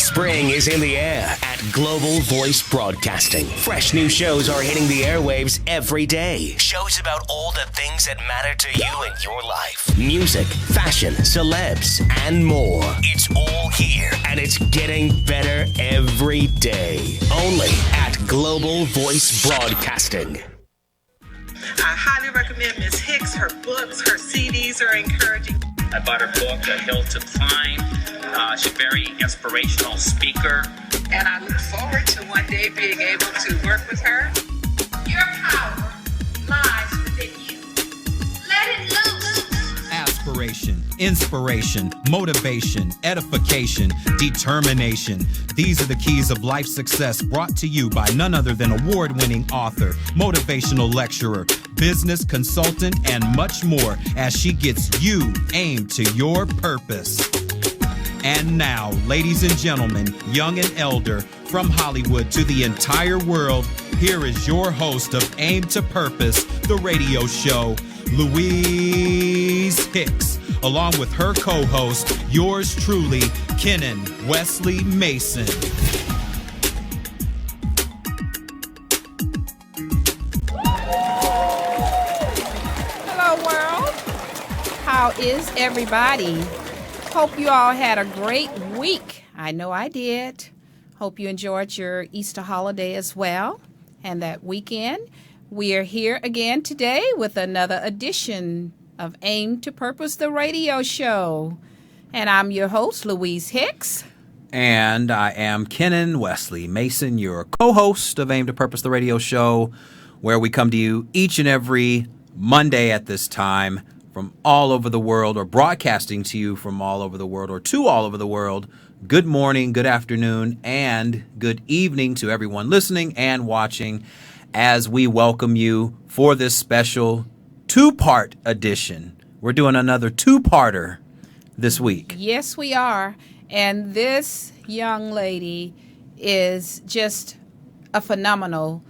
Spring is in the air at Global Voice Broadcasting. Fresh new shows are hitting the airwaves every day. Shows about all the things that matter to you in your life. Music, fashion, celebs, and more. It's all here, and it's getting better every day. Only at Global Voice Broadcasting. I highly recommend Ms. Hicks. Her books, her CDs are encouraging. I bought her book, A Hill to Climb. She's a very inspirational speaker. And I look forward to one day being able to work with her. Your power lies within you. Let it loose. Aspiration, inspiration, motivation, edification, determination. These are the keys of life success, brought to you by none other than award-winning author, motivational lecturer, business consultant, and much more as she gets you aimed to your purpose. And now, ladies and gentlemen, young and elder, from Hollywood to the entire world, here is your host of Aim to Purpose, the radio show, Louise Hicks, along with her co-host, yours truly, Kennon Wesley Mason. Hello, world. How is everybody? Hope you all had a great week. I know I did. Hope you enjoyed your Easter holiday as well. And that weekend, we are here again today with another edition of Aim to Purpose, the radio show. And I'm your host, Louise Hicks. And I am Kennon Wesley Mason, your co-host of Aim to Purpose, the radio show, where we come to you each and every Monday at this time from all over the world, or broadcasting to you from all over the world, or to all over the world. Good morning, good afternoon, and good evening to everyone listening and watching as we welcome you for this special two-part edition. We're doing another two-parter this week. Yes, we are. And this young lady is just a phenomenal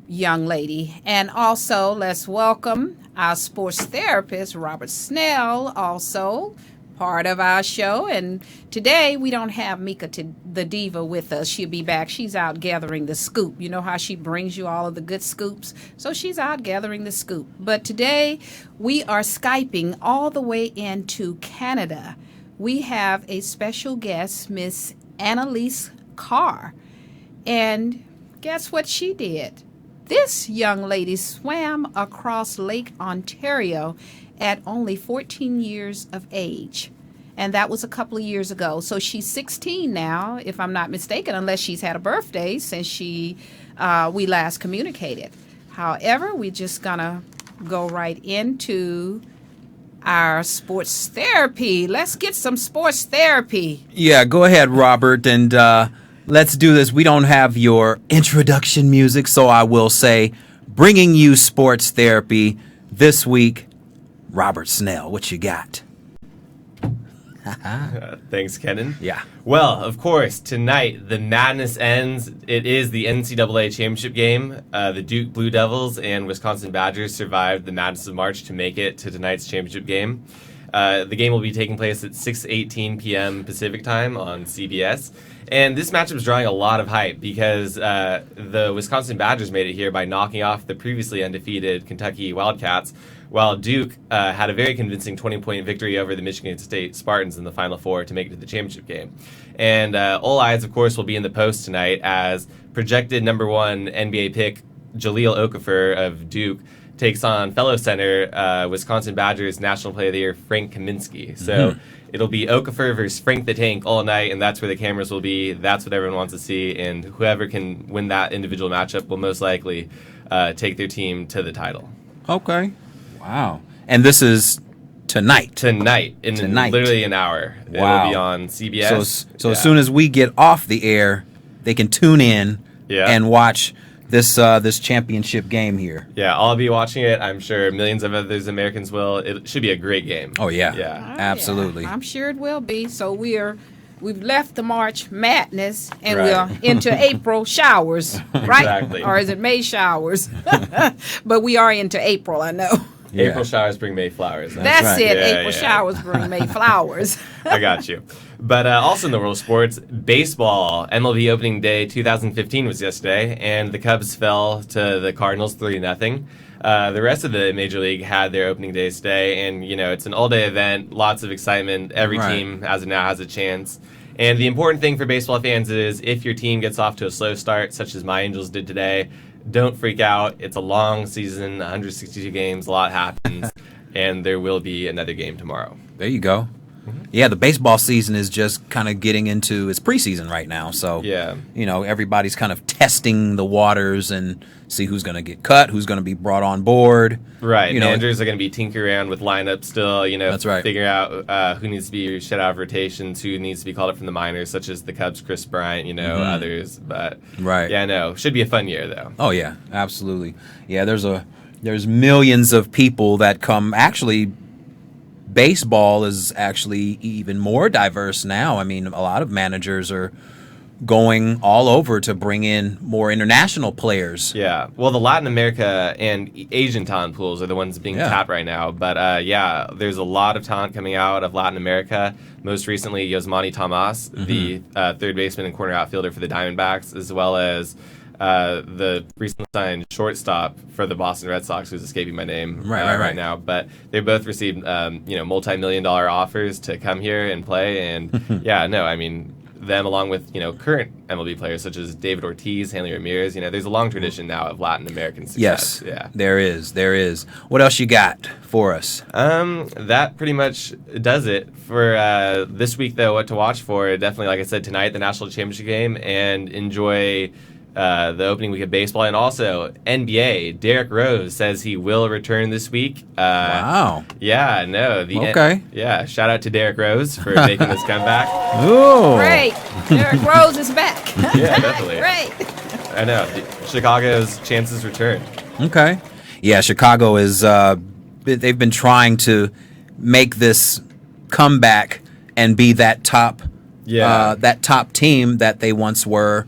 young lady. And also, let's welcome our sports therapist, Robert Snell, also part of our show. And today we don't have Mika the Diva with us. She'll be back. She's out gathering the scoop. You know how she brings you all of the good scoops? So she's out gathering the scoop. But today we are Skyping all the way into Canada. We have a special guest, Miss Annaleise Carr. And guess what she did? This young lady swam across Lake Ontario at only 14 years of age. And that was a couple of years ago. So she's 16 now, if I'm not mistaken, unless she's had a birthday since we last communicated. However, we're just going to go right into our sports therapy. Let's get some sports therapy. Yeah, go ahead, Robert, and let's do this. We don't have your introduction music, so I will say, bringing you sports therapy this week, Robert Snell. What you got? Thanks, Kennon. Yeah. Well, of course, tonight the madness ends. It is the NCAA championship game. The Duke Blue Devils and Wisconsin Badgers survived the madness of March to make it to tonight's championship game. The game will be taking place at 6:18 p.m. Pacific time on CBS. And this matchup is drawing a lot of hype because the Wisconsin Badgers made it here by knocking off the previously undefeated Kentucky Wildcats, while Duke had a very convincing 20-point victory over the Michigan State Spartans in the Final Four to make it to the championship game. And all eyes, of course, will be in the post tonight as projected number one NBA pick Jahlil Okafor of Duke takes on fellow center Wisconsin Badgers National Player of the Year Frank Kaminsky. So it'll be Okafor versus Frank the Tank all night, and that's where the cameras will be. That's what everyone wants to see, and whoever can win that individual matchup will most likely take their team to the title. Okay. Wow. And this is tonight. Tonight. Literally an hour. Wow. It'll be on CBS. So as soon as we get off the air, they can tune in and watch this championship game here. Yeah, I'll be watching it. I'm sure millions of others Americans will. It should be a great game. Oh, yeah. Yeah. Absolutely. Yeah, I'm sure it will be. So we've left the March madness and we're into April showers, right? Exactly. Or is it May showers? But we are into April, I know. Yeah. April showers bring May flowers. That's right. it. Yeah, April yeah. showers bring May flowers. I got you. But also in the world of sports, baseball, MLB opening day 2015 was yesterday, and the Cubs fell to the Cardinals 3-0. The rest of the Major League had their opening days today, and, it's an all-day event, lots of excitement. Every Right. team, as of now, has a chance. And the important thing for baseball fans is if your team gets off to a slow start, such as my Angels did today, don't freak out. It's a long season, 162 games, a lot happens, and there will be another game tomorrow. There you go. Yeah, the baseball season is just kind of getting into its preseason right now. So, Yeah. Everybody's kind of testing the waters and see who's going to get cut, who's going to be brought on board. Right. Managers are going to be tinkering around with lineups still, That's right. figure out who needs to be shut out of rotations, who needs to be called up from the minors, such as the Cubs, Chris Bryant, others. But, Right. yeah, no, should be a fun year, though. Oh, yeah, absolutely. Yeah, there's millions of people that come. Actually, baseball is actually even more diverse now. I mean, a lot of managers are going all over to bring in more international players. Yeah. Well, the Latin America and Asian talent pools are the ones being Yeah. tapped right now. But, there's a lot of talent coming out of Latin America. Most recently, Yosmani Tomas, the third baseman and corner outfielder for the Diamondbacks, as well as the recently signed shortstop for the Boston Red Sox, who's escaping my name Right. now. But they both received, multi-million-dollar offers to come here and play. And, them along with, current MLB players such as David Ortiz, Hanley Ramirez, there's a long tradition now of Latin American success. Yes, Yeah. there is. What else you got for us? That pretty much does it for this week, though. What to watch for? Definitely, like I said, tonight, the National Championship game, and enjoy the opening week of baseball. And also, NBA, Derrick Rose says he will return this week. Wow. Yeah, no. Okay. Shout out to Derrick Rose for making this comeback. Ooh. Great. Derrick Rose is back. Yeah, definitely. Great. I know. Chicago's chances return. Okay. Yeah, Chicago is. They've been trying to make this comeback and be that top team that they once were.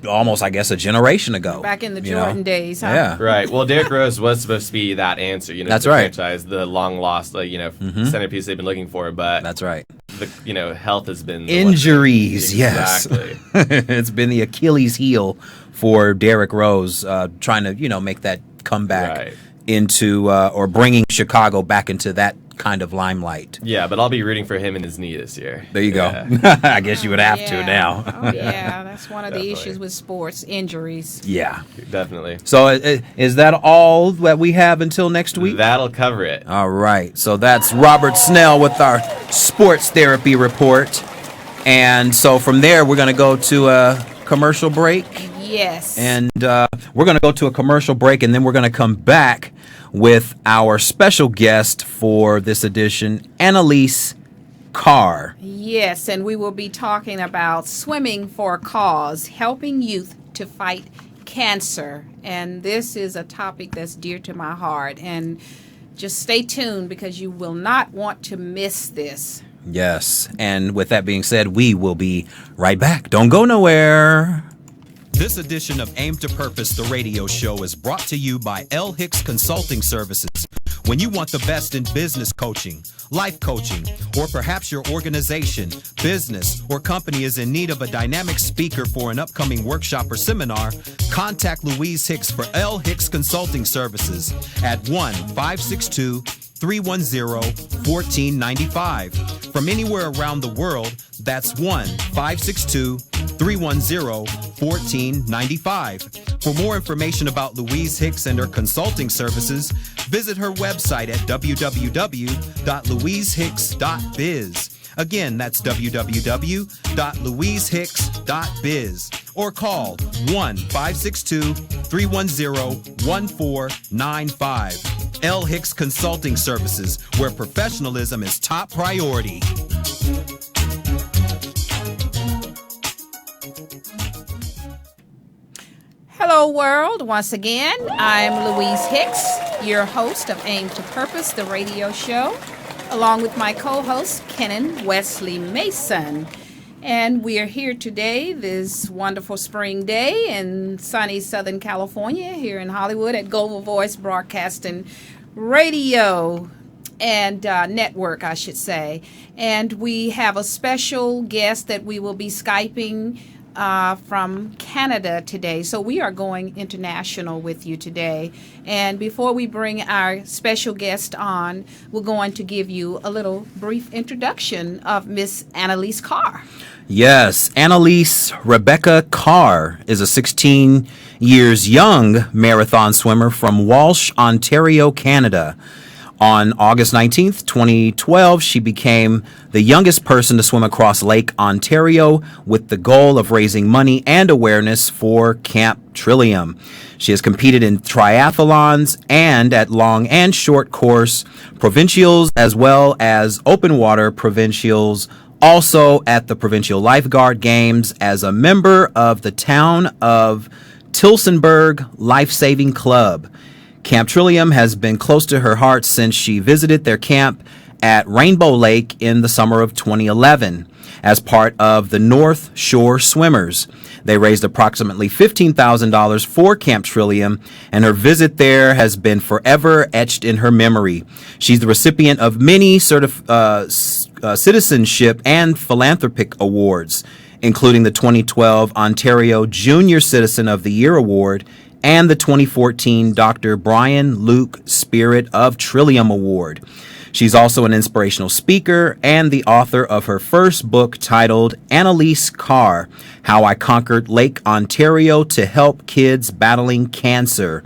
Almost, I guess, a generation ago. Back in the Jordan days, huh? Yeah. Right. Well, Derrick Rose was supposed to be that answer. That's the right. franchise, the long lost, centerpiece they've been looking for. But That's right. the health has been Injuries, Exactly. yes. It's been the Achilles heel for Derrick Rose, trying to make that comeback Right. into or bringing Chicago back into that kind of limelight. Yeah, but I'll be rooting for him and his knee this year. There you Yeah. go. I guess you would have to Yeah. now. Oh, yeah. That's one of the Definitely. issues with sports, injuries. Yeah. Definitely. So is that all that we have until next week? That'll cover it. All right. So that's Robert Snell with our sports therapy report. And so from there, we're going to go to a commercial break. Yes. And we're going to go to a commercial break, and then we're going to come back with our special guest for this edition, Annaleise Carr. Yes, and we will be talking about swimming for a cause, helping youth to fight cancer. And this is a topic that's dear to my heart. And just stay tuned because you will not want to miss this. Yes. And with that being said, we will be right back. Don't go nowhere. This edition of Aim to Purpose, the radio show, is brought to you by L. Hicks Consulting Services. When you want the best in business coaching, life coaching, or perhaps your organization, business, or company is in need of a dynamic speaker for an upcoming workshop or seminar, contact Louise Hicks for L. Hicks Consulting Services at 1-562-310-1495. From anywhere around the world, that's 1-562-310-1495. For more information about Louise Hicks and her consulting services, visit her website at www.louisehicks.biz. Again, that's www.louisehicks.biz. Or call 1-562-310-1495. L. Hicks Consulting Services, where professionalism is top priority. Hello, world. Once again, I'm Louise Hicks, your host of Aim to Purpose, the radio show, along with my co-host, Kennon Wesley Mason. And we are here today, this wonderful spring day in sunny Southern California, here in Hollywood at Global Voice Broadcasting radio and network, I should say. And we have a special guest that we will be Skyping from Canada today. So we are going international with you today. And before we bring our special guest on, we're going to give you a little brief introduction of Miss Annaleise Carr. Yes, Annaleise Rebecca Carr is a 16 years young marathon swimmer from Walsh, Ontario, Canada. On August 19th, 2012, she became the youngest person to swim across Lake Ontario with the goal of raising money and awareness for Camp Trillium. She has competed in triathlons and at long and short course provincials as well as open water provincials, also at the Provincial Lifeguard Games as a member of the Town of Tillsonburg Life-Saving Club. Camp Trillium has been close to her heart since she visited their camp at Rainbow Lake in the summer of 2011 as part of the North Shore Swimmers. They raised approximately $15,000 for Camp Trillium, and her visit there has been forever etched in her memory. She's the recipient of many citizenship and philanthropic awards, including the 2012 Ontario Junior Citizen of the Year Award and the 2014 Dr. Brian Luke Spirit of Trillium Award. She's also an inspirational speaker and the author of her first book titled Annaleise Carr, How I Conquered Lake Ontario to Help Kids Battling Cancer.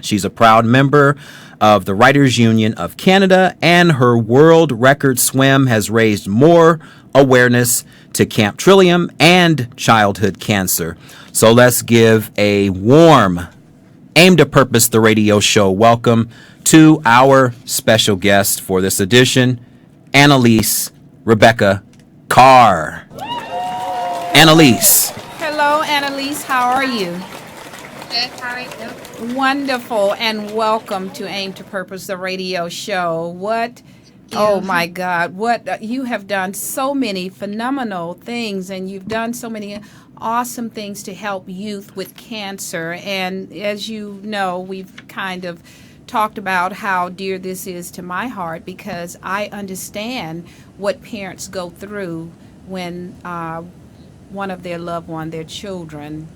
She's a proud member of the Writers Union of Canada, and her world record swim has raised more awareness to Camp Trillium and childhood cancer. So let's give a warm Aim to Purpose the radio show welcome to our special guest for this edition, Annaleise Rebecca Carr. Annaleise. Hello, Annaleise. How are you? Good. How are you? Wonderful, and welcome to Aim to Purpose the radio show. Oh my God, you have done so many phenomenal things, and you've done so many awesome things to help youth with cancer. And as you know, we've kind of talked about how dear this is to my heart, because I understand what parents go through when one of their loved one, their children,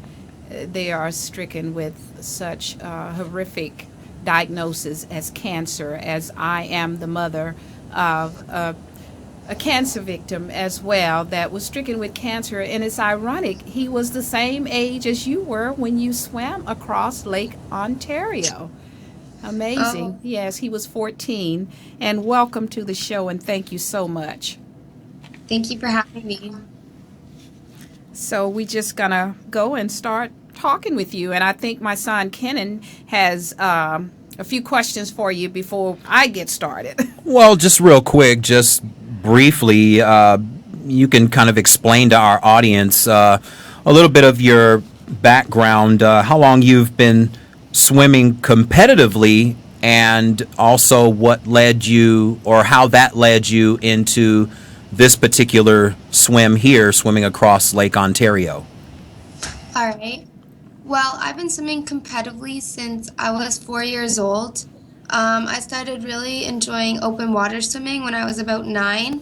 they are stricken with such horrific diagnosis as cancer, as I am the mother of a cancer victim as well that was stricken with cancer. And it's ironic, he was the same age as you were when you swam across Lake Ontario. Amazing. Oh. Yes, he was 14. And welcome to the show, and thank you so much. Thank you for having me. So we're just gonna go and start talking with you, and I think my son Kennon has a few questions for you before I get started. Well, just real quick, just briefly, you can kind of explain to our audience a little bit of your background, how long you've been swimming competitively, and also what led you, or how that led you into this particular swim here, swimming across Lake Ontario. All right. Well, I've been swimming competitively since I was 4 years old. I started really enjoying open water swimming when I was about 9.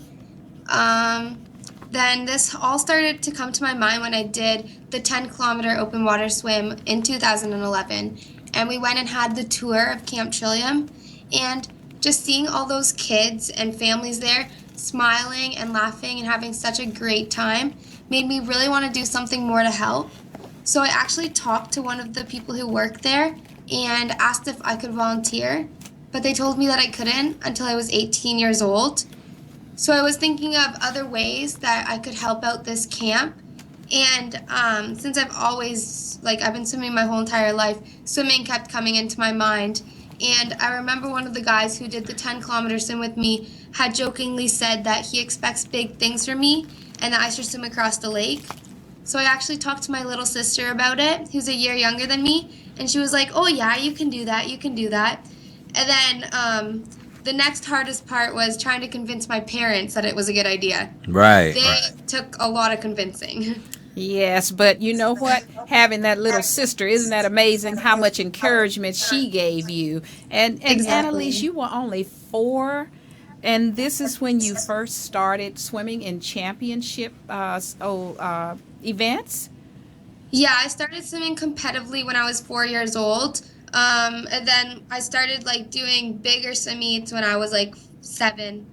Then this all started to come to my mind when I did the 10-kilometer open water swim in 2011. And we went and had the tour of Camp Trillium. And just seeing all those kids and families there smiling and laughing and having such a great time made me really want to do something more to help. So I actually talked to one of the people who work there and asked if I could volunteer, but they told me that I couldn't until I was 18 years old. So I was thinking of other ways that I could help out this camp. And since I've been swimming my whole entire life, swimming kept coming into my mind. And I remember one of the guys who did the 10-kilometer swim with me had jokingly said that he expects big things from me and that I should swim across the lake. So I actually talked to my little sister about it, who's a year younger than me, and she was like, oh yeah, you can do that. And then the next hardest part was trying to convince my parents that it was a good idea. Right. They took a lot of convincing. Yes, but you know what? Having that little sister, isn't that amazing how much encouragement she gave you? And Exactly. Annalise, you were only 4, and this is when you first started swimming in championship events? Yeah, I started swimming competitively when I was 4 years old. And then I started like doing bigger swim meets when I was like 7.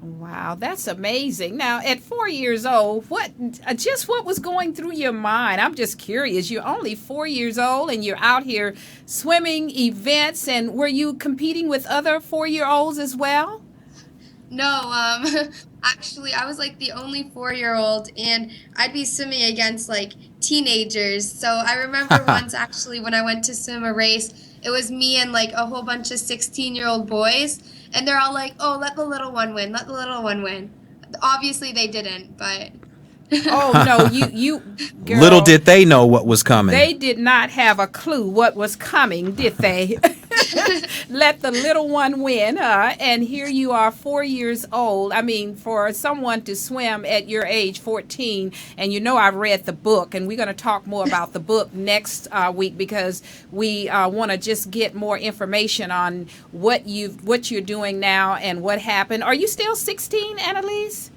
Wow, that's amazing. Now, at 4 years old, what was going through your mind? I'm just curious. You're only 4 years old and you're out here swimming events, and were you competing with other 4-year-olds as well? No, actually, I was like the only 4-year-old, and I'd be swimming against like teenagers. So I remember once actually when I went to swim a race, it was me and like a whole bunch of 16-year-old boys, and they're all like, "Oh, let the little one win, let the little one win." Obviously, they didn't, but. Oh no, you girl, Little did they know what was coming. they did not have a clue what was coming, did they? Let the little one win, and here you are, 4 years old. I mean, for someone to swim at your age, 14, and you know I've read the book, and we're going to talk more about the book next week, because we want to just get more information on what you're doing now and what happened. Are you still 16, Annalise?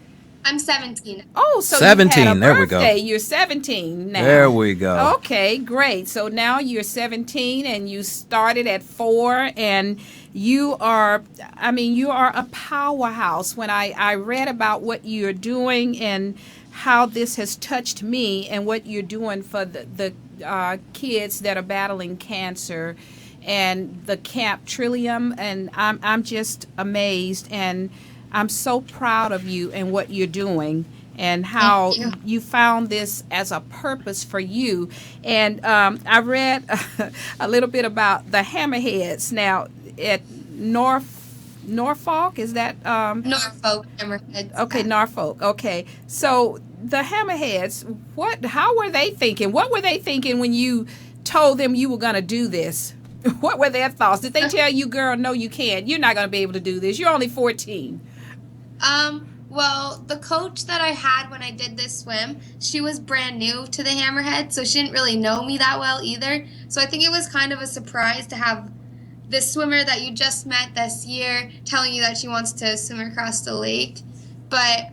I'm 17. Oh, so 17, you had a there we go. birthday. You're 17 now. There we go. Okay, great. So now you're 17 and you started at 4, and you are a powerhouse. When I read about what you're doing and how this has touched me and what you're doing for the kids that are battling cancer and the Camp Trillium, and I'm just amazed, and I'm so proud of you and what you're doing and how you found this as a purpose for you. And I read a little bit about the Hammerheads. Now, at Norfolk, is that? Norfolk Hammerheads. Okay, Norfolk. Okay. So the Hammerheads, how were they thinking? What were they thinking when you told them you were going to do this? What were their thoughts? Did they tell you, girl, no, you can't. You're not going to be able to do this. You're only 14. Well, the coach that I had when I did this swim, she was brand new to the Hammerhead, so she didn't really know me that well either. So I think it was kind of a surprise to have this swimmer that you just met this year telling you that she wants to swim across the lake. But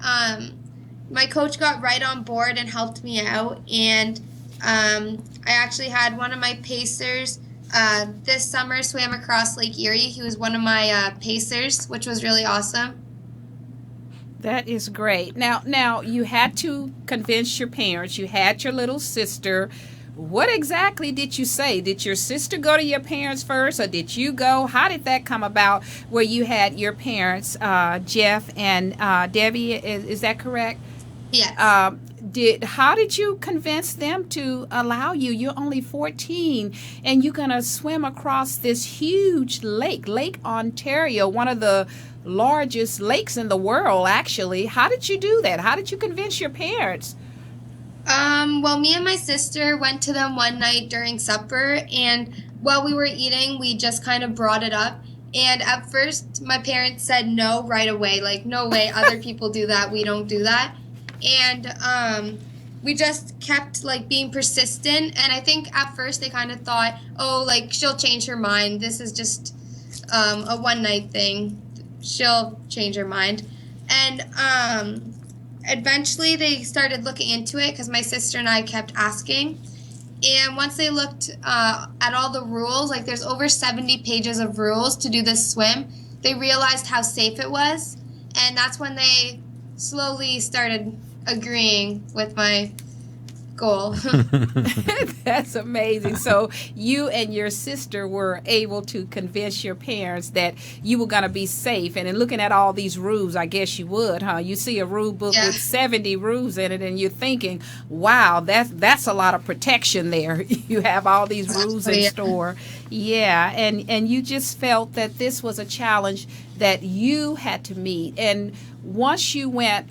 my coach got right on board and helped me out, and I actually had one of my pacers this summer swam across Lake Erie. He was one of my pacers, which was really awesome. That is great. Now you had to convince your parents. You had your little sister. What exactly did you say? Did your sister go to your parents first, or did you go? How did that come about, where you had your parents, Jeff and Debbie? Is that correct? Yes. How did you convince them to allow you? You're only 14, and you're gonna swim across this huge lake, Lake Ontario, one of the largest lakes in the world, actually. How did you do that? How did you convince your parents? Well, me and my sister went to them one night during supper, and while we were eating, we just kind of brought it up. And at first, my parents said no right away, like, no way, other people do that, we don't do that. And we just kept like being persistent, and I think at first they kind of thought, oh, like, she'll change her mind, this is just a one night thing, she'll change her mind. And eventually they started looking into it, because my sister and I kept asking, and once they looked at all the rules, like there's over 70 pages of rules to do this swim, they realized how safe it was, and that's when they slowly started agreeing with my goal. That's amazing. So you and your sister were able to convince your parents that you were going to be safe. And in looking at all these rules, I guess you would, huh? You see a rule book with 70 rules in it, and you're thinking, wow, that's a lot of protection there. You have all these rules in store. Yeah, and you just felt that this was a challenge that you had to meet. And once you went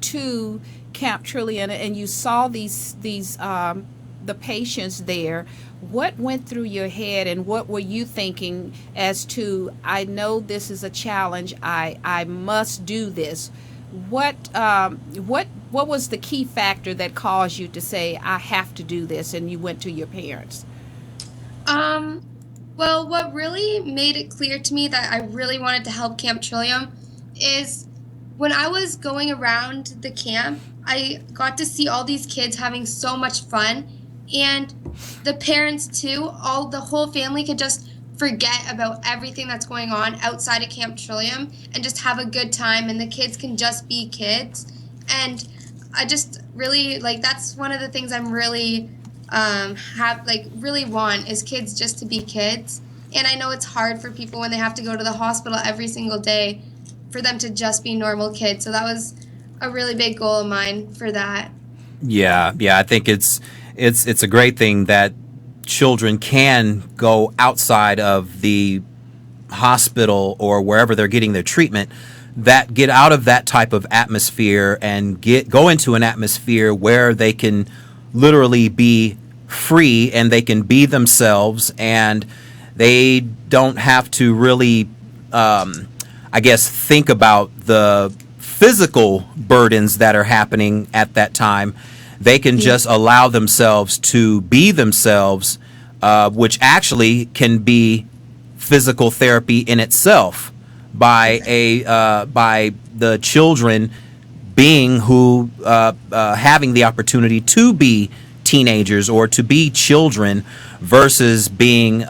to Camp Trillium and you saw these the patients there, what went through your head, and what were you thinking as to, I know this is a challenge, I must do this? what was the key factor that caused you to say, I have to do this, and you went to your parents? Well, what really made it clear to me that I really wanted to help Camp Trillium is when I was going around the camp, I got to see all these kids having so much fun, and the parents too, the whole family could just forget about everything that's going on outside of Camp Trillium and just have a good time, and the kids can just be kids. And I just really, that's one of the things I'm really really want is kids just to be kids. And I know it's hard for people when they have to go to the hospital every single day for them to just be normal kids. So that was a really big goal of mine for that. Yeah, I think it's a great thing that children can go outside of the hospital or wherever they're getting their treatment, that get out of that type of atmosphere and go into an atmosphere where they can literally be free and they can be themselves, and they don't have to really think about the physical burdens that are happening at that time. They can just allow themselves to be themselves, which actually can be physical therapy in itself by the children being who having the opportunity to be teenagers or to be children versus being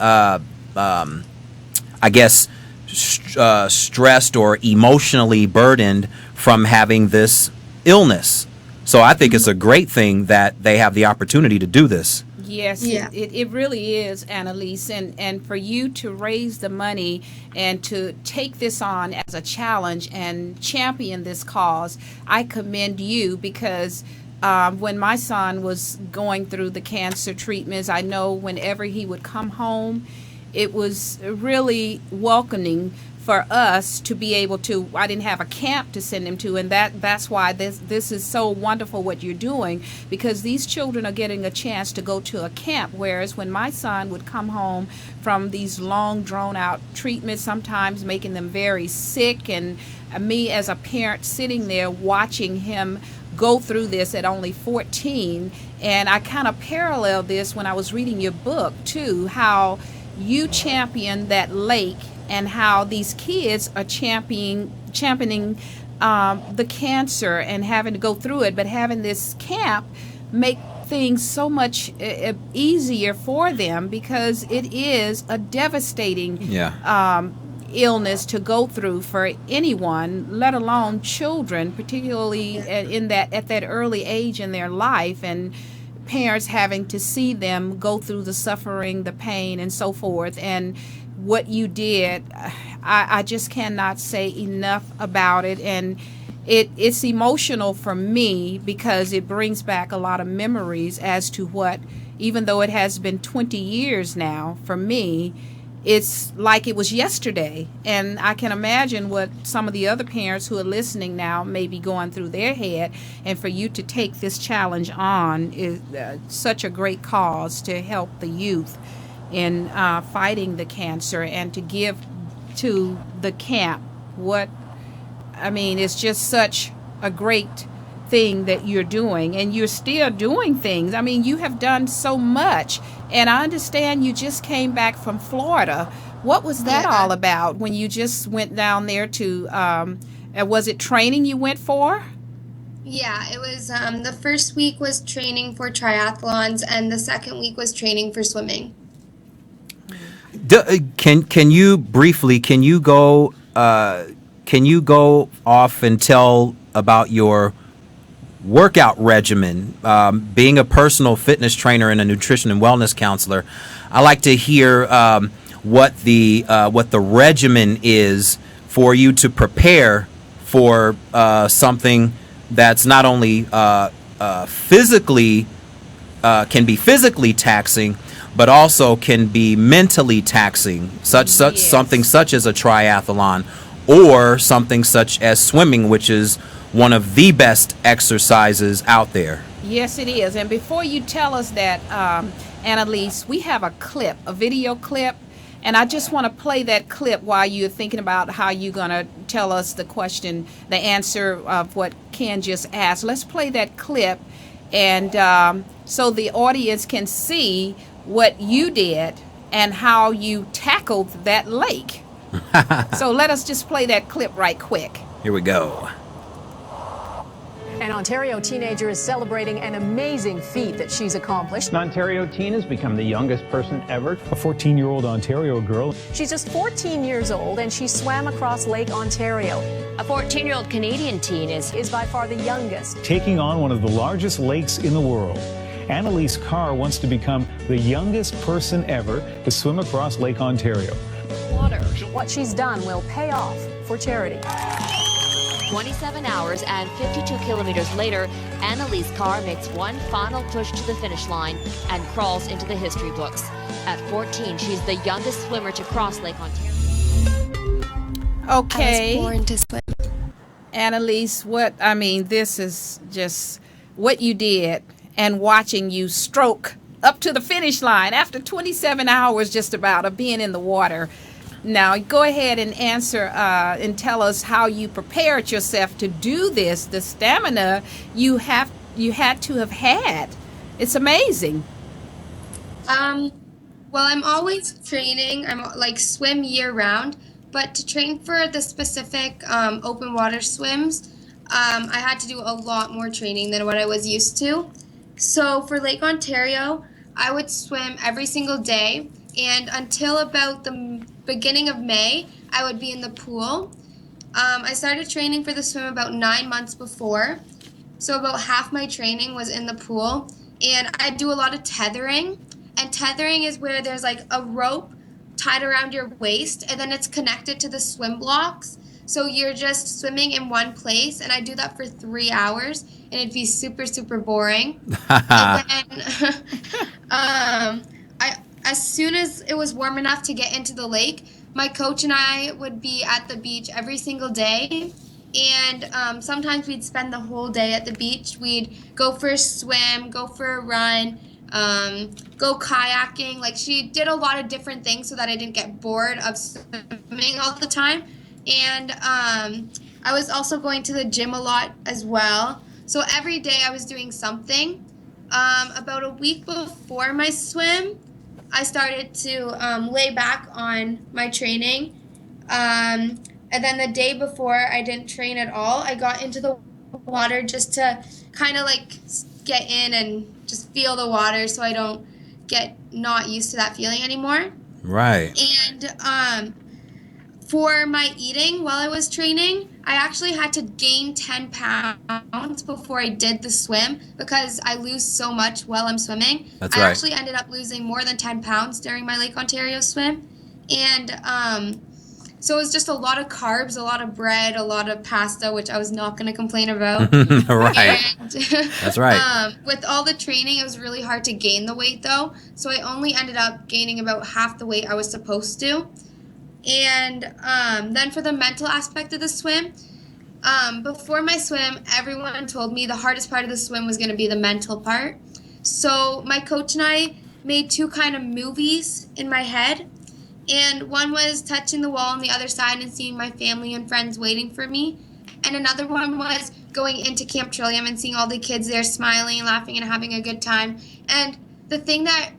stressed or emotionally burdened from having this illness. So I think it's a great thing that they have the opportunity to do this. Yes, yeah. It really is, Annaleise, and for you to raise the money and to take this on as a challenge and champion this cause, I commend you, because when my son was going through the cancer treatments, I know whenever he would come home, it was really welcoming for us to be able to, I didn't have a camp to send him to, and that's why this is so wonderful what you're doing, because these children are getting a chance to go to a camp, whereas when my son would come home from these long drawn out treatments, sometimes making them very sick, and me as a parent sitting there watching him go through this at only 14, and I kind of parallel this when I was reading your book too, how you champion that lake and how these kids are championing the cancer and having to go through it, but having this camp make things so much easier for them, because it is a devastating illness to go through for anyone, let alone children, particularly at that early age in their life, and parents having to see them go through the suffering, the pain, and so forth. And what you did, I just cannot say enough about it, and it's emotional for me because it brings back a lot of memories as to what, even though it has been 20 years now, for me, it's like it was yesterday. And I can imagine what some of the other parents who are listening now may be going through their head, and for you to take this challenge on is such a great cause to help the youth in fighting the cancer and to give to the camp. It's just such a great thing that you're doing, and you're still doing things. I mean, you have done so much, and I understand you just came back from Florida. What was that all about when you just went down there to, was it training you went for? Yeah, it was, the first week was training for triathlons, and the second week was training for swimming. Can you go off and tell about your workout regimen? Being a personal fitness trainer and a nutrition and wellness counselor, I like to hear what the regimen is for you to prepare for something that's not only physically can be physically taxing, but also can be mentally taxing, something such as a triathlon, or something such as swimming, which is one of the best exercises out there. Yes, it is. And before you tell us that, Annaleise, we have a video clip, And I just want to play that clip while you're thinking about how you're going to tell us the question, the answer of what Ken just asked. Let's play that clip, and so the audience can see what you did and how you tackled that lake. So let us just play that clip right quick. Here we go. An Ontario teenager is celebrating an amazing feat that she's accomplished. An Ontario teen has become the youngest person ever. A 14-year-old Ontario girl. She's just 14 years old and she swam across Lake Ontario. A 14-year-old Canadian teen is by far the youngest. Taking on one of the largest lakes in the world. Annaleise Carr wants to become the youngest person ever to swim across Lake Ontario. Water. What she's done will pay off for charity. 27 hours and 52 kilometers later, Annaleise Carr makes one final push to the finish line and crawls into the history books. At 14, she's the youngest swimmer to cross Lake Ontario. Okay. I was born to swim. Annaleise, this is just what you did, and watching you stroke up to the finish line after 27 hours just about of being in the water. Now, go ahead and answer and tell us how you prepared yourself to do this, the stamina you had to have had. It's amazing. Well, I'm always training. I'm like swim year round, but to train for the specific open water swims, I had to do a lot more training than what I was used to. So for Lake Ontario, I would swim every single day, and until about the beginning of May, I would be in the pool. I started training for the swim about 9 months before, so about half my training was in the pool, and I do a lot of tethering, and tethering is where there's like a rope tied around your waist, and then it's connected to the swim blocks, so you're just swimming in one place, and I do that for 3 hours, and it'd be super, super boring. And then, as soon as it was warm enough to get into the lake, my coach and I would be at the beach every single day. And sometimes we'd spend the whole day at the beach. We'd go for a swim, go for a run, go kayaking. Like, she did a lot of different things so that I didn't get bored of swimming all the time. And I was also going to the gym a lot as well. So every day I was doing something. About a week before my swim, I started to lay back on my training. And then the day before I didn't train at all, I got into the water just to kind of like get in and just feel the water so I don't get not used to that feeling anymore. Right. And for my eating while I was training, I actually had to gain 10 pounds before I did the swim because I lose so much while I'm swimming. That's I right. actually ended up losing more than 10 pounds during my Lake Ontario swim. And so it was just a lot of carbs, a lot of bread, a lot of pasta, which I was not going to complain about. Right. And, That's right. with all the training, it was really hard to gain the weight, though. So I only ended up gaining about half the weight I was supposed to. And then for the mental aspect of the swim, before my swim, everyone told me the hardest part of the swim was going to be the mental part. So my coach and I made two kind of movies in my head. And one was touching the wall on the other side and seeing my family and friends waiting for me. And another one was going into Camp Trillium and seeing all the kids there smiling and laughing and having a good time. And the thing that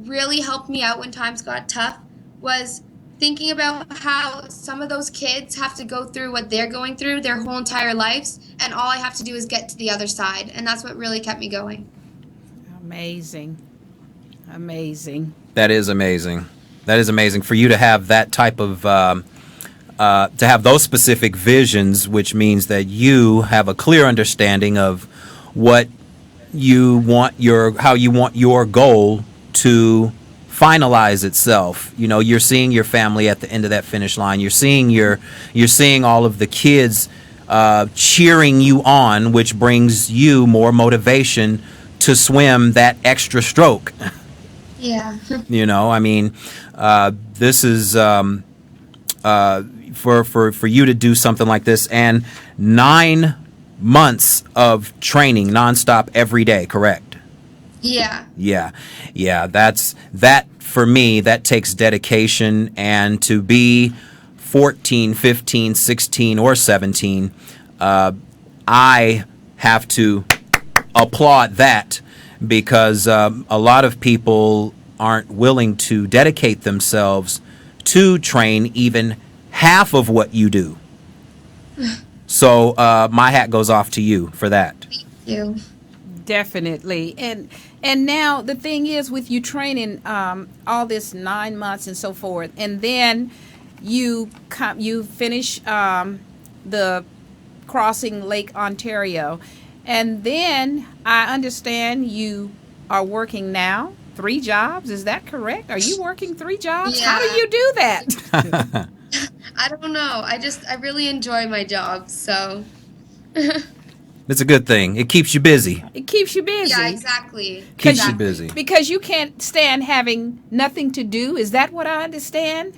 really helped me out when times got tough was thinking about how some of those kids have to go through what they're going through their whole entire lives, and all I have to do is get to the other side. And that's what really kept me going. Amazing. Amazing. That is amazing. That is amazing for you to have that type of, to have those specific visions, which means that you have a clear understanding of what you want how you want your goal to finalize itself. You know, you're seeing your family at the end of that finish line. You're seeing all of the kids cheering you on, which brings you more motivation to swim that extra stroke. Yeah. You know, I mean, this is for you to do something like this, and 9 months of training nonstop every day, correct? Yeah. That for me, that takes dedication, and to be 14, 15, 16, or 17, I have to applaud that, because a lot of people aren't willing to dedicate themselves to train even half of what you do. So my hat goes off to you for that. Thank you. Definitely. And now the thing is, with you training all this 9 months and so forth, and then you finish the crossing Lake Ontario, and then I understand you are working now 3 jobs. Is that correct? Are you working 3 jobs? Yeah. How do you do that? I don't know. I really enjoy my job, so. It's a good thing. It keeps you busy. It keeps you busy. Yeah, exactly. Keeps you busy. Because you can't stand having nothing to do. Is that what I understand?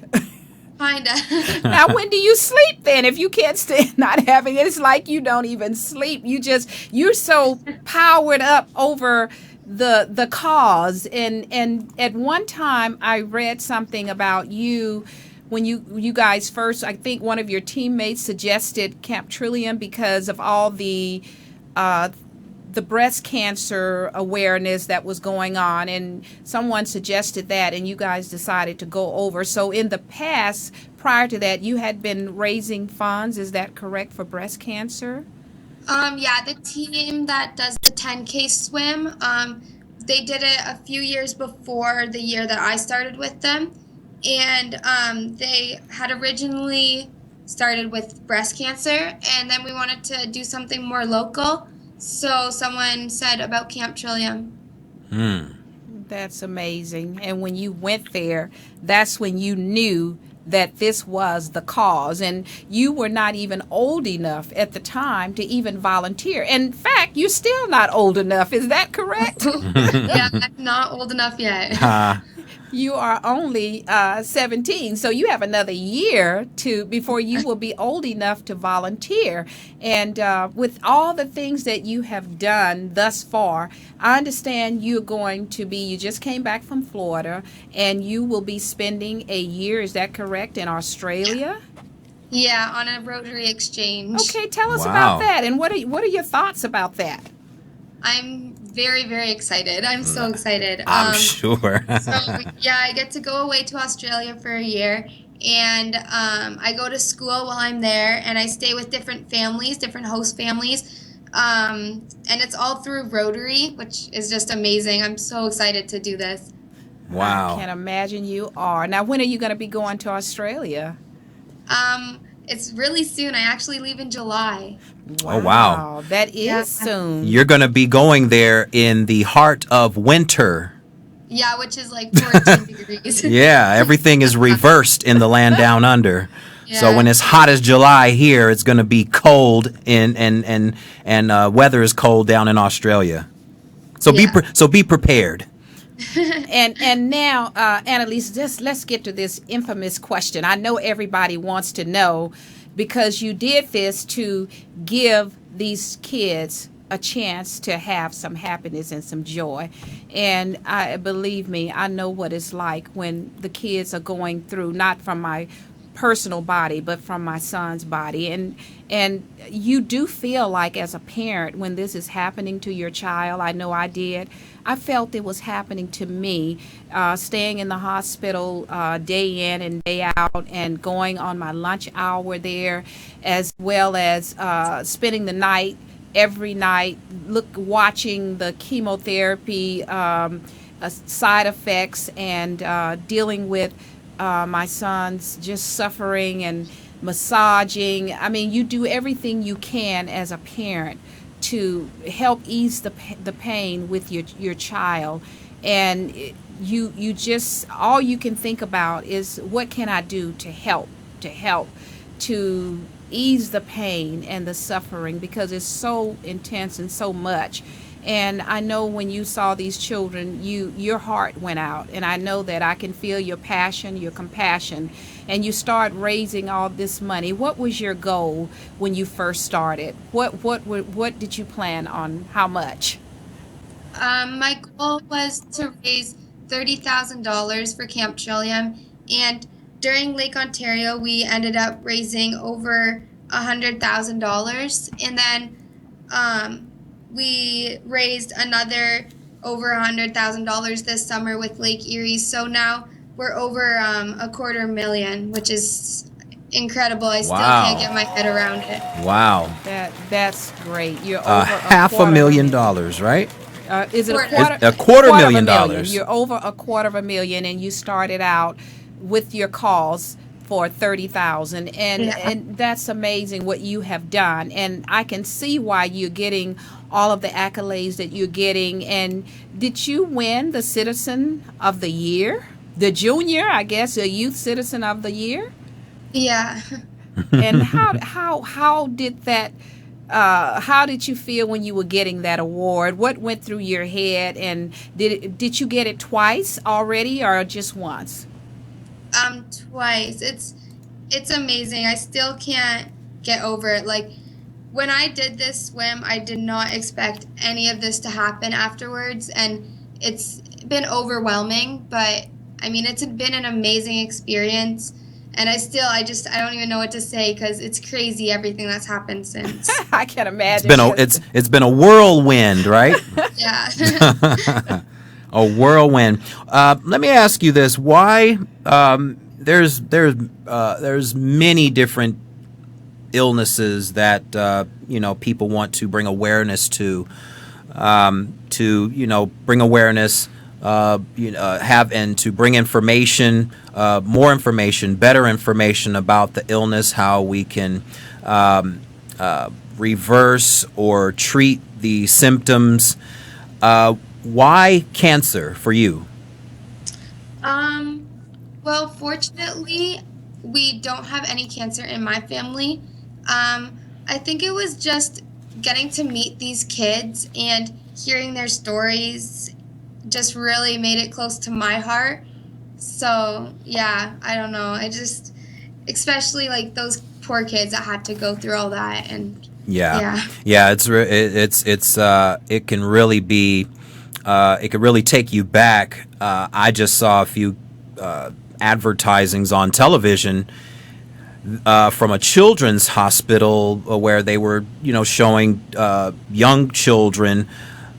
Kinda. Now, when do you sleep then? If you can't stand not having it, it's like you don't even sleep. You're so powered up over the cause. And at one time I read something about you when you guys first, I think one of your teammates suggested Camp Trillium because of all the breast cancer awareness that was going on, and someone suggested that, and you guys decided to go over. So in the past, prior to that, you had been raising funds, is that correct, for breast cancer? Yeah, the team that does the 10K swim, they did it a few years before the year that I started with them, and they had originally started with breast cancer, and then we wanted to do something more local. So someone said about Camp Trillium. That's amazing. And when you went there, that's when you knew that this was the cause. And you were not even old enough at the time to even volunteer. In fact, you're still not old enough. Is that correct? Yeah, I'm not old enough yet. You are only 17, so you have another year before you will be old enough to volunteer. And with all the things that you have done thus far, I understand you just came back from Florida, and you will be spending a year, is that correct, in Australia? Yeah, on a Rotary exchange. Okay, tell us about that, and what are your thoughts about that? I'm very, very excited. I'm so excited. I'm sure. So, yeah, I get to go away to Australia for a year, and I go to school while I'm there, and I stay with different families, different host families, and it's all through Rotary, which is just amazing. I'm so excited to do this. Wow. I can imagine you are. Now, when are you going to be going to Australia? It's really soon. I actually leave in July. Oh, wow. That is soon. You're going to be going there in the heart of winter. Yeah, which is like 14 degrees. Yeah, everything is reversed in the land down under. Yeah. So when it's hot as July here, it's going to be cold and weather is cold down in Australia. So be prepared. And now, Annaleise, let's get to this infamous question. I know everybody wants to know, because you did this to give these kids a chance to have some happiness and some joy. And believe me, I know what it's like when the kids are going through, not from my personal body, but from my son's body. And you do feel like, as a parent, when this is happening to your child, I know I did, I felt it was happening to me, staying in the hospital day in and day out, and going on my lunch hour there, as well as spending the night, every night, watching the chemotherapy side effects, and dealing with my son's just suffering and massaging. I mean, you do everything you can as a parent to help ease the pain with your child, and you just, all you can think about is, what can I do to help to ease the pain and the suffering, because it's so intense and so much. And I know when you saw these children, your heart went out, and I know that I can feel your passion, your compassion, and you start raising all this money. What was your goal when you first started? What did you plan on? How much? My goal was to raise $30,000 for Camp Trillium, and during Lake Ontario, we ended up raising over $100,000, and then we raised another over $100,000 this summer with Lake Erie. So now we're over $250,000, which is incredible. I still can't get my head around it. Wow. That's great. You're over $500,000, right? Is it a quarter million dollars? You're over $250,000, and you started out with your cause for $30,000, and that's amazing what you have done. And I can see why you're getting all of the accolades that you're getting. And did you win the Citizen of the Year, the junior, I guess, the Youth Citizen of the Year? Yeah. And how did that? How did you feel when you were getting that award? What went through your head? And did you get it twice already, or just once? Twice. It's amazing. I still can't get over it. Like, when I did this swim, I did not expect any of this to happen afterwards, and it's been overwhelming, but I mean, it's been an amazing experience. And I don't even know what to say, because it's crazy everything that's happened since. I can imagine. It's been a whirlwind, right? Yeah. A whirlwind. Let me ask you this: why? There's many different illnesses that people want to bring awareness to bring awareness. Have and to bring information, more information, better information about the illness, how we can reverse or treat the symptoms. Why cancer for you? Well, fortunately, we don't have any cancer in my family. I think it was just getting to meet these kids and hearing their stories just really made it close to my heart. So yeah, I don't know. Especially like those poor kids that had to go through all that, and it can really be, it could really take you back. I just saw a few advertisings on television from a children's hospital where they were, showing young children.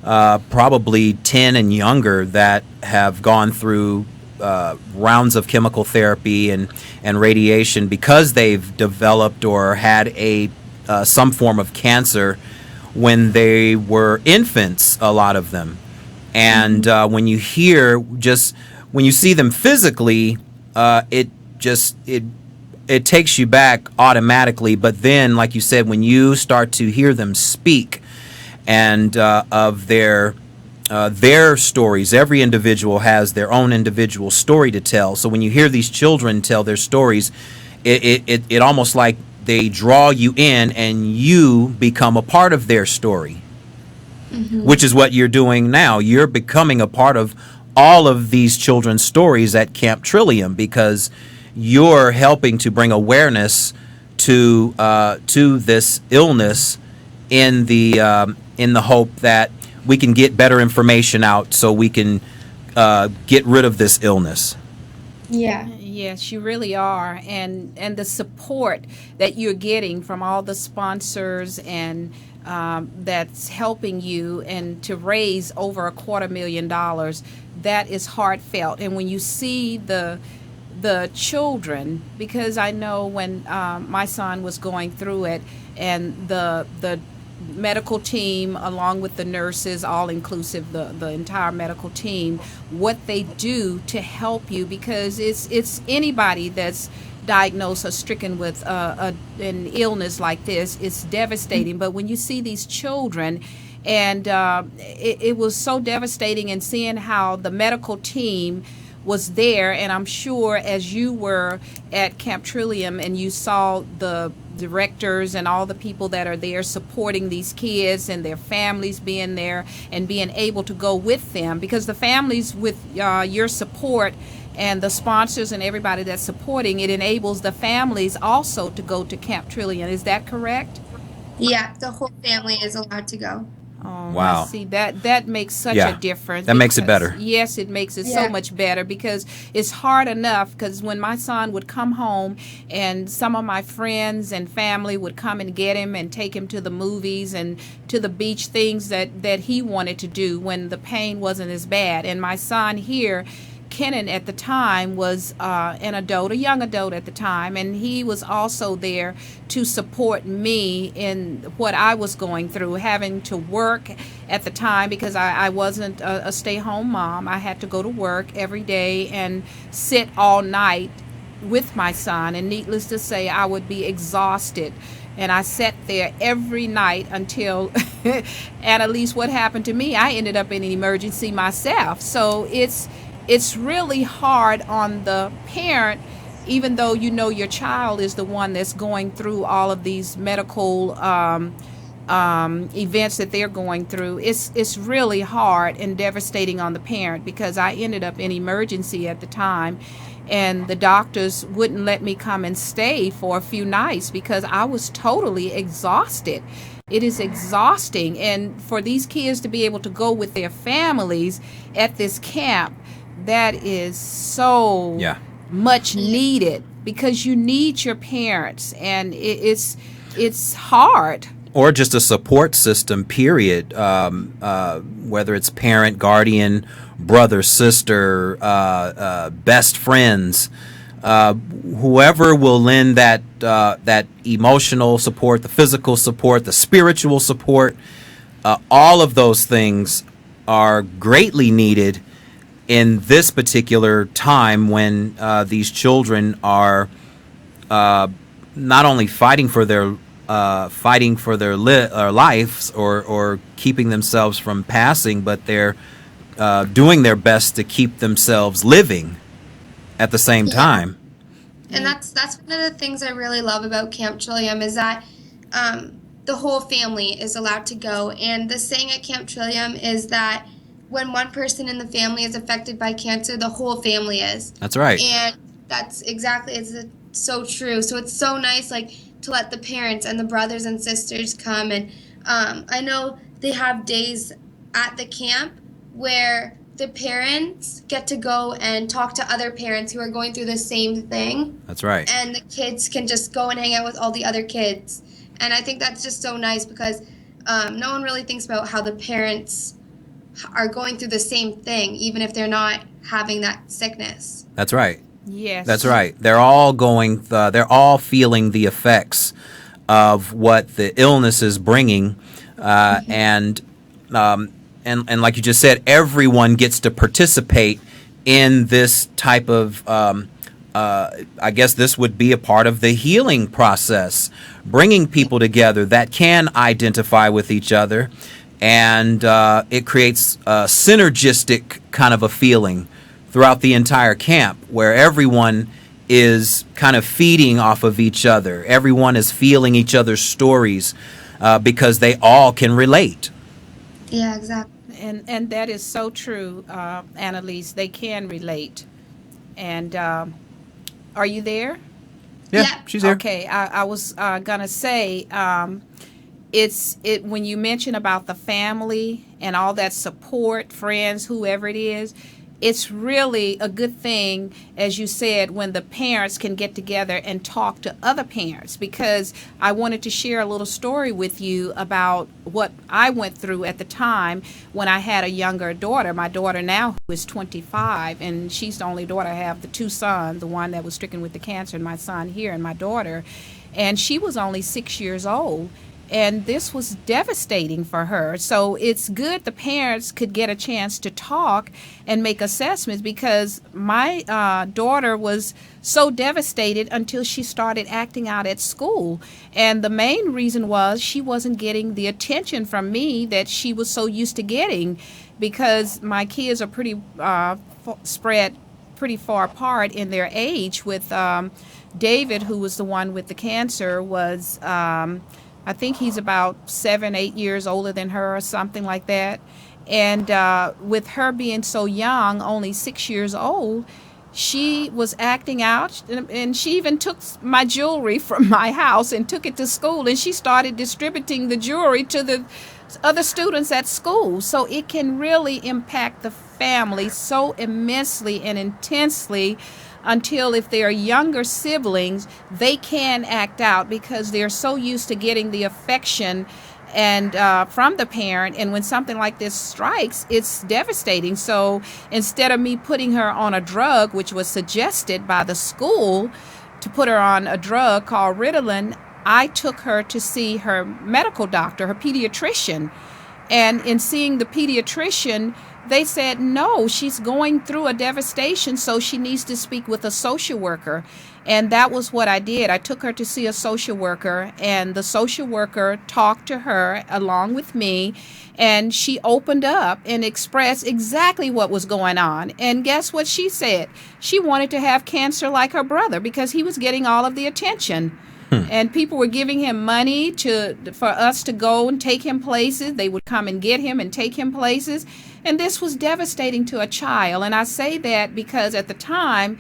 Probably 10 and younger that have gone through rounds of chemical therapy and radiation because they've developed or had some form of cancer when they were infants, a lot of them. And when you see them physically, it takes you back automatically. But then, like you said, when you start to hear them speak, and of their stories. Every individual has their own individual story to tell. So when you hear these children tell their stories, it almost like they draw you in and you become a part of their story, which is what you're doing now. You're becoming a part of all of these children's stories at Camp Trillium because you're helping to bring awareness to this illness in the hope that we can get better information out so we can get rid of this illness. Yeah. Yes, you really are. And the support that you're getting from all the sponsors and that's helping you and to raise over $250,000, that is heartfelt. And when you see the children, because I know when my son was going through it, and the medical team along with the nurses, all inclusive, the entire medical team, what they do to help you, because it's anybody that's diagnosed or stricken with an illness like this, it's devastating. But when you see these children, and it was so devastating, and seeing how the medical team was there, and I'm sure as you were at Camp Trillium and you saw the directors and all the people that are there supporting these kids and their families being there and being able to go with them, because the families, with your support and the sponsors and everybody that's supporting, it enables the families also to go to Camp Trillium. Is that correct? Yeah, the whole family is allowed to go. Oh, Wow. See, that makes such Yeah. a difference. That makes it because- better. Yes, it makes it Yeah. so much better because it's hard enough because when my son would come home and some of my friends and family would come and get him and take him to the movies and to the beach, things that he wanted to do when the pain wasn't as bad. And my son here, Kennon, at the time was an adult, a young adult at the time, and he was also there to support me in what I was going through, having to work at the time because I wasn't a stay-home mom. I had to go to work every day and sit all night with my son, and needless to say, I would be exhausted. And I sat there every night until, Annaleise, what happened to me? I ended up in an emergency myself. So it's really hard on the parent, even though you know your child is the one that's going through all of these medical events that they're going through. It's really hard and devastating on the parent because I ended up in emergency at the time, and the doctors wouldn't let me come and stay for a few nights because I was totally exhausted. It is exhausting, and for these kids to be able to go with their families at this camp, that is so much needed because you need your parents, and it's hard. Or just a support system, period. Whether it's parent, guardian, brother, sister, best friends, whoever will lend that emotional support, the physical support, the spiritual support, all of those things are greatly needed in this particular time when these children are not only fighting for their lives or keeping themselves from passing, but they're doing their best to keep themselves living at the same time. And that's one of the things I really love about Camp Trillium is that the whole family is allowed to go. And the saying at Camp Trillium is that when one person in the family is affected by cancer, the whole family is. That's right. And that's exactly, it's so true. So it's so nice, like, to let the parents and the brothers and sisters come. And I know they have days at the camp where the parents get to go and talk to other parents who are going through the same thing. That's right. And the kids can just go and hang out with all the other kids. And I think that's just so nice because no one really thinks about how the parents are going through the same thing, even if they're not having that sickness. That's right. Yes. That's right. They're all feeling the effects of what the illness is bringing, and like you just said, everyone gets to participate in this type of. I guess this would be a part of the healing process, bringing people together that can identify with each other, and it creates a synergistic kind of a feeling throughout the entire camp where everyone is kind of feeding off of each other. Everyone is feeling each other's stories because they all can relate. Yeah, exactly. And that is so true, Annaleise. They can relate. And are you there? Yeah, she's here. Okay, I was gonna say when you mention about the family and all that support, friends, whoever it is, it's really a good thing, as you said, when the parents can get together and talk to other parents, because I wanted to share a little story with you about what I went through at the time when I had a younger daughter. My daughter now, who is 25, and she's the only daughter I have, the two sons, the one that was stricken with the cancer, and my son here, and my daughter. And she was only 6 years old. And this was devastating for her. So it's good the parents could get a chance to talk and make assessments, because my daughter was so devastated until she started acting out at school. And the main reason was she wasn't getting the attention from me that she was so used to getting, because my kids are pretty spread pretty far apart in their age. With David, who was the one with the cancer, was... I think he's about 7, 8 years older than her or something like that. And with her being so young, only 6 years old, she was acting out, and she even took my jewelry from my house and took it to school, and she started distributing the jewelry to other students at school. So it can really impact the family so immensely and intensely until, if they're younger siblings, they can act out because they're so used to getting the affection and from the parent, and when something like this strikes, it's devastating. So instead of me putting her on a drug, which was suggested by the school to put her on a drug called Ritalin, I took her to see her medical doctor, her pediatrician. And in seeing the pediatrician, they said, no, she's going through a devastation, so she needs to speak with a social worker. And that was what I did. I took her to see a social worker, and the social worker talked to her along with me, and she opened up and expressed exactly what was going on. And guess what she said? She wanted to have cancer like her brother because he was getting all of the attention. And people were giving him money for us to go and take him places. They would come and get him and take him places. And this was devastating to a child. And I say that because at the time,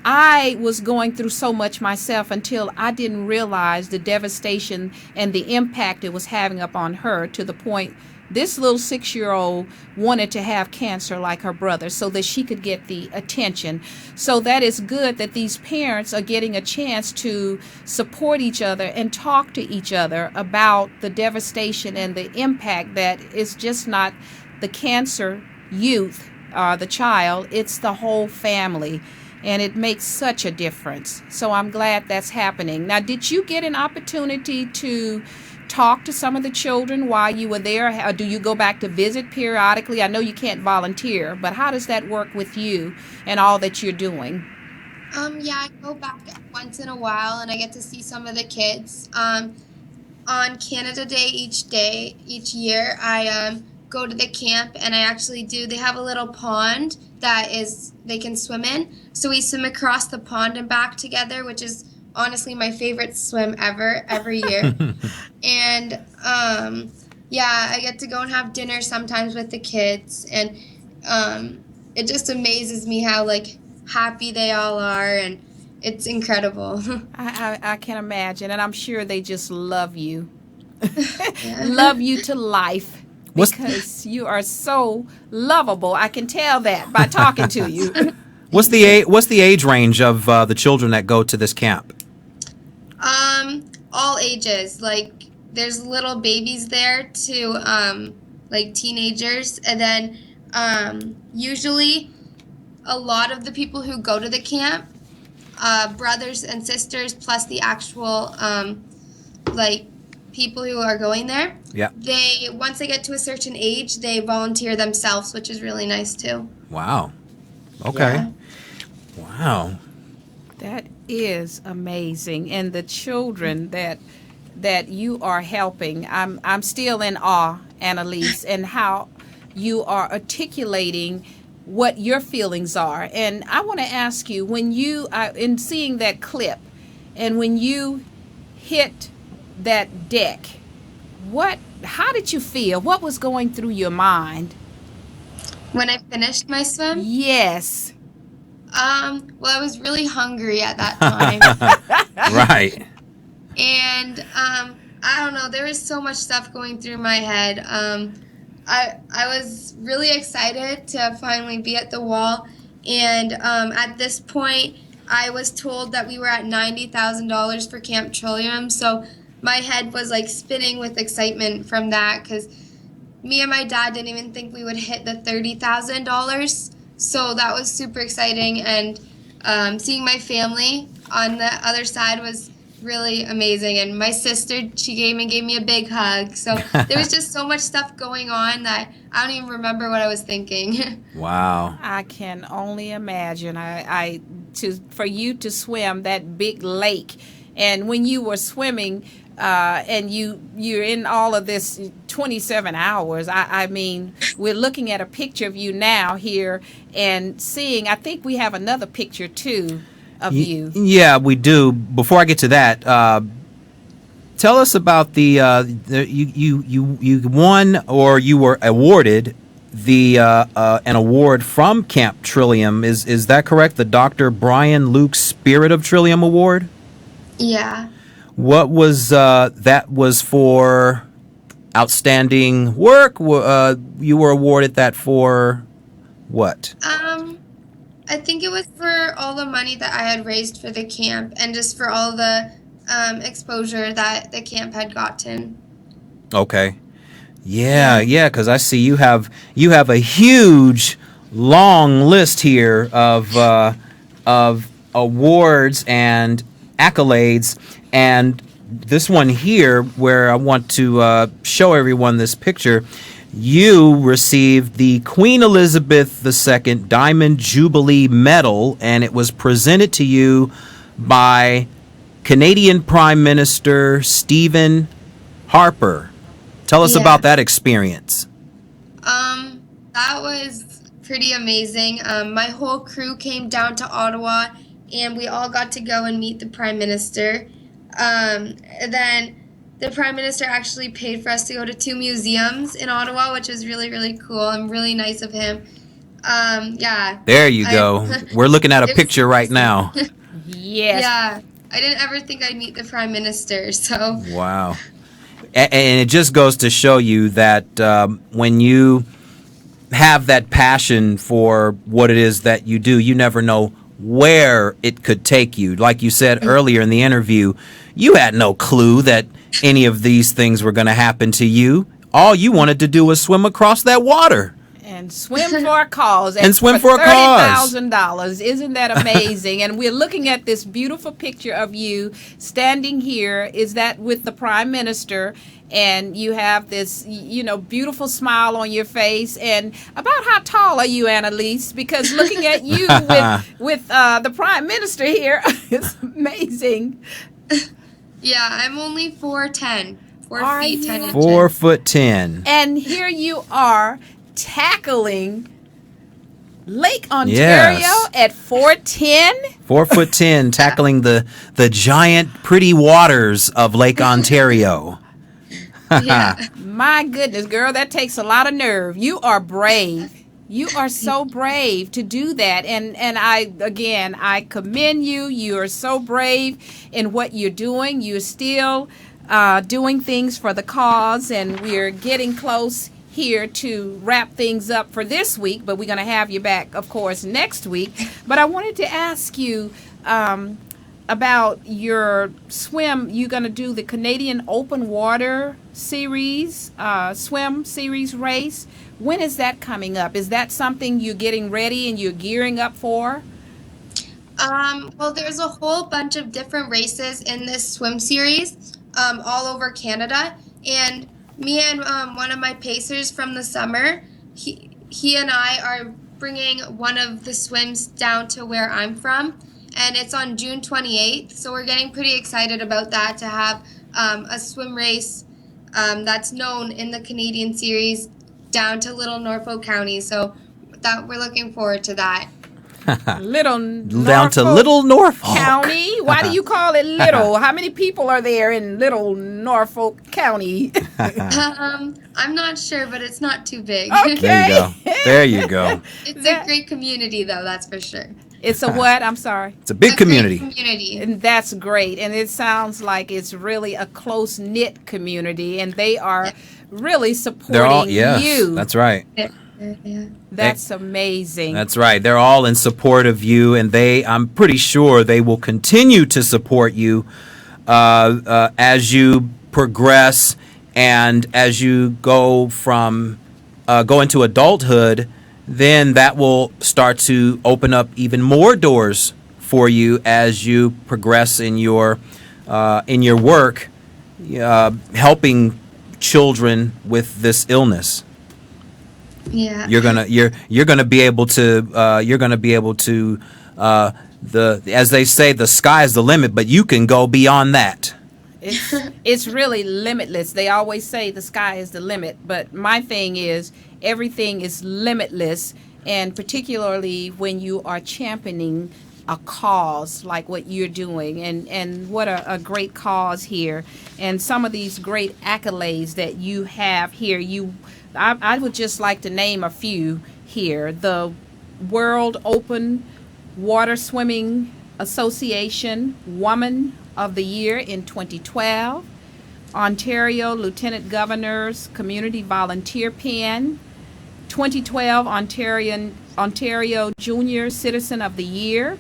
I was going through so much myself until I didn't realize the devastation and the impact it was having upon her, to the point this little 6-year-old wanted to have cancer like her brother so that she could get the attention. So that is good that these parents are getting a chance to support each other and talk to each other about the devastation and the impact that is just not the cancer youth, the child, it's the whole family. And it makes such a difference. So I'm glad that's happening. Now, did you get an opportunity to talk to some of the children while you were there? Or do you go back to visit periodically? I know you can't volunteer, but how does that work with you and all that you're doing? Yeah, I go back once in a while and I get to see some of the kids. On Canada Day each year, I go to the camp and I actually they have a little pond that they can swim in. So we swim across the pond and back together, which is honestly my favorite swim ever, every year. And yeah, I get to go and have dinner sometimes with the kids, and it just amazes me how happy they all are, and it's incredible. I can imagine, and I'm sure they just love you. Love you to life. Because you are so lovable. I can tell that by talking to you. What's the age range of the children that go to this camp? All ages. There's little babies there to teenagers, and then usually a lot of the people who go to the camp, brothers and sisters, plus the actual people who are going there. Yeah. Once they get to a certain age, they volunteer themselves, which is really nice too. Wow. Okay. Yeah. Wow. That is amazing. And the children that you are helping, I'm still in awe, Annaleise, and how you are articulating what your feelings are. And I want to ask you, when you in seeing that clip and when you hit that deck, how did you feel? What was going through your mind? When I finished my swim? Yes. Well, I was really hungry at that time. Right. And I don't know, there was so much stuff going through my head. I was really excited to finally be at the wall, and at this point I was told that we were at $90,000 for Camp Trillium, so my head was spinning with excitement from that, because me and my dad didn't even think we would hit the $30,000. So that was super exciting, and seeing my family on the other side was really amazing. And my sister, she came and gave me a big hug. So there was just so much stuff going on that I don't even remember what I was thinking. Wow. I can only imagine. For you to swim that big lake, and when you were swimming, and you're in all of this 27 hours. I mean, we're looking at a picture of you now here and seeing, I think we have another picture too of you. Yeah, we do. Before I get to that, tell us about you won, or you were awarded an award from Camp Trillium. Is that correct? The Dr. Brian Luke Spirit of Trillium Award? Yeah. What was that was for outstanding work. You were awarded that for what? I think it was for all the money that I had raised for the camp and just for all the exposure that the camp had gotten. Okay. Yeah, because I see you have a huge, long list here of awards and accolades, and this one here, where I want to show everyone this picture, you received the Queen Elizabeth II Diamond Jubilee Medal, and it was presented to you by Canadian Prime Minister Stephen Harper. Tell us about that experience. That was pretty amazing. My whole crew came down to Ottawa, and we all got to go and meet the Prime Minister. Then the Prime Minister actually paid for us to go to 2 museums in Ottawa, which was really, really cool and really nice of him. There you go. We're looking at a picture right now. Yes. Yeah. I didn't ever think I'd meet the Prime Minister, so. Wow. And it just goes to show you that when you have that passion for what it is that you do, you never know where it could take you. Like you said earlier in the interview, you had no clue that any of these things were going to happen to you. All you wanted to do was swim across that water. And swim for a cause. And swim for a cause. $30,000. Isn't that amazing? And we're looking at this beautiful picture of you standing here. Is that with the Prime Minister? And you have this, beautiful smile on your face. And about how tall are you, Annaleise? Because looking at you with the Prime Minister here, it's amazing. Yeah, I'm only 4'10". 4 feet 10 inches. 4'10". And here you are tackling Lake Ontario at 4'10". 4'10", tackling the giant, pretty waters of Lake Ontario. My goodness, girl, that takes a lot of nerve. You are brave. You are so brave to do that. And I commend you. You are so brave in what you're doing. You're still doing things for the cause, and we're getting close here to wrap things up for this week, but we're going to have you back, of course, next week. But I wanted to ask you about your swim. You're going to do the Canadian Open Water Series, swim series race. When is that coming up? Is that something you're getting ready and you're gearing up for? Well, there's a whole bunch of different races in this swim series all over Canada, and me and one of my pacers from the summer, he and I are bringing one of the swims down to where I'm from, and it's on June 28th, so we're getting pretty excited about that, to have a swim race that's known in the Canadian series down to Little Norfolk County, so that we're looking forward to that. Down to Little Norfolk County. Why do you call it little? How many people are there in Little Norfolk County? I'm not sure, but it's not too big. Okay. There you go. It's a great community, though, that's for sure. It's a what? I'm sorry. It's a big community. And that's great. And it sounds like it's really a close-knit community, and they are really supporting you. That's right. That's amazing. That's right. They're all in support of you, and I'm pretty sure they will continue to support you as you progress and as you go into adulthood. Then that will start to open up even more doors for you as you progress in your work, helping children with this illness. Yeah. You're gonna be able to as they say, the sky's the limit, but you can go beyond that. It's really limitless. They always say the sky is the limit, but my thing is everything is limitless, and particularly when you are championing a cause like what you're doing, and what a great cause here, and some of these great accolades that you have here. I would just like to name a few here. The World Open Water Swimming Association Woman of the Year in 2012, Ontario Lieutenant Governor's Community Volunteer Pin, 2012 Ontario Junior Citizen of the Year,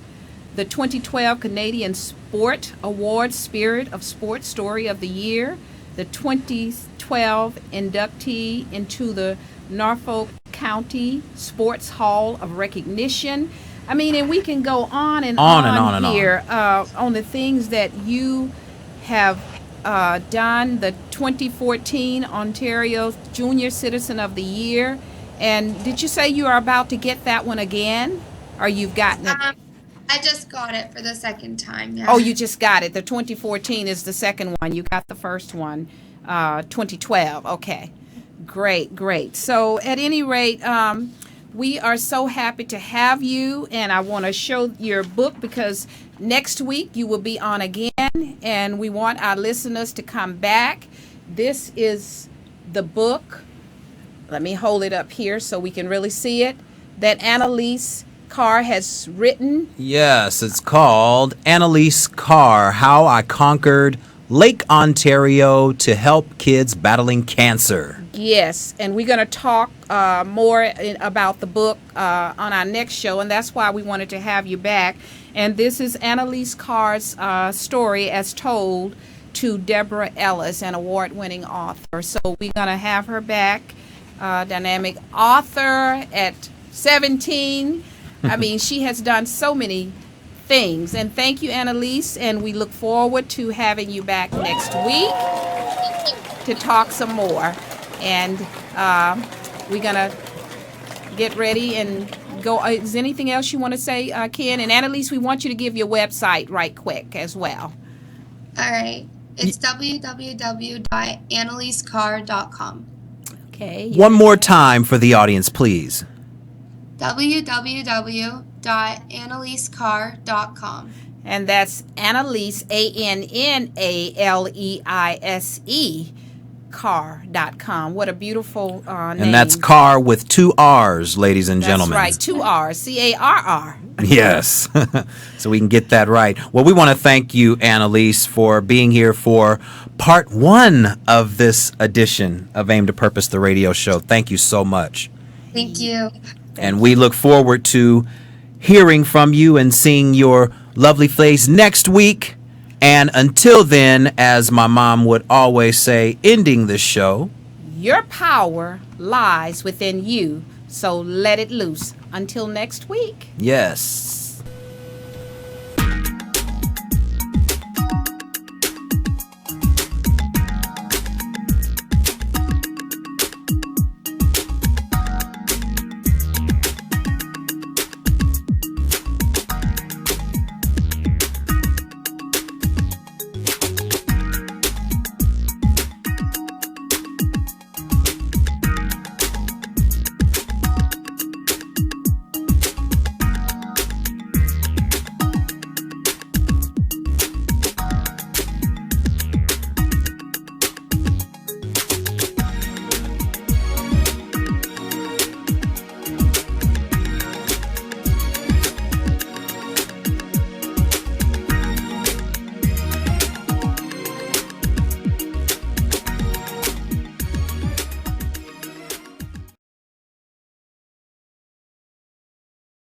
the 2012 Canadian Sport Award Spirit of Sport Story of the Year, the 2012 inductee into the Norfolk County Sports Hall of Recognition. I mean, and we can go on and on here on the things that you have done. The 2014 Ontario Junior Citizen of the Year. And did you say you are about to get that one again? Or you've gotten it? I just got it for the second time. Yeah. Oh, you just got it. The 2014 is the second one. You got the first one, 2012. Okay. Great. So at any rate, we are so happy to have you, and I want to show your book because next week you will be on again, and we want our listeners to come back. This is the book. Let me hold it up here so we can really see it, that Annaleise Carr has written. Yes, it's called Annaleise Carr, How I Conquered Lake Ontario to Help Kids Battling Cancer. Yes, and we're going to talk more about the book on our next show, and that's why we wanted to have you back. And this is Annaleise Carr's story as told to Deborah Ellis, an award-winning author. So we're going to have her back, dynamic author at 17. I mean, she has done so many things. And thank you, Annaleise, and we look forward to having you back next week to talk some more. And we're going to get ready and go. Is there anything else you want to say, Ken? And Annaleise, we want you to give your website right quick as well. All right. It's www.annalisecarr.com. Okay. One more time for the audience, please. www.annalisecarr.com. And that's Annaleise, Annaleise, Carr.com. What a beautiful name. And that's Carr with 2 R's, ladies and gentlemen. That's right, 2 R's, Carr. Yes, so we can get that right. Well, we want to thank you, Annaleise, for being here for part 1 of this edition of Aim to Purpose, the radio show. Thank you so much. Thank you. And we look forward to hearing from you and seeing your lovely face next week. And until then, as my mom would always say, ending the show, your power lies within you, so let it loose. Until next week. Yes.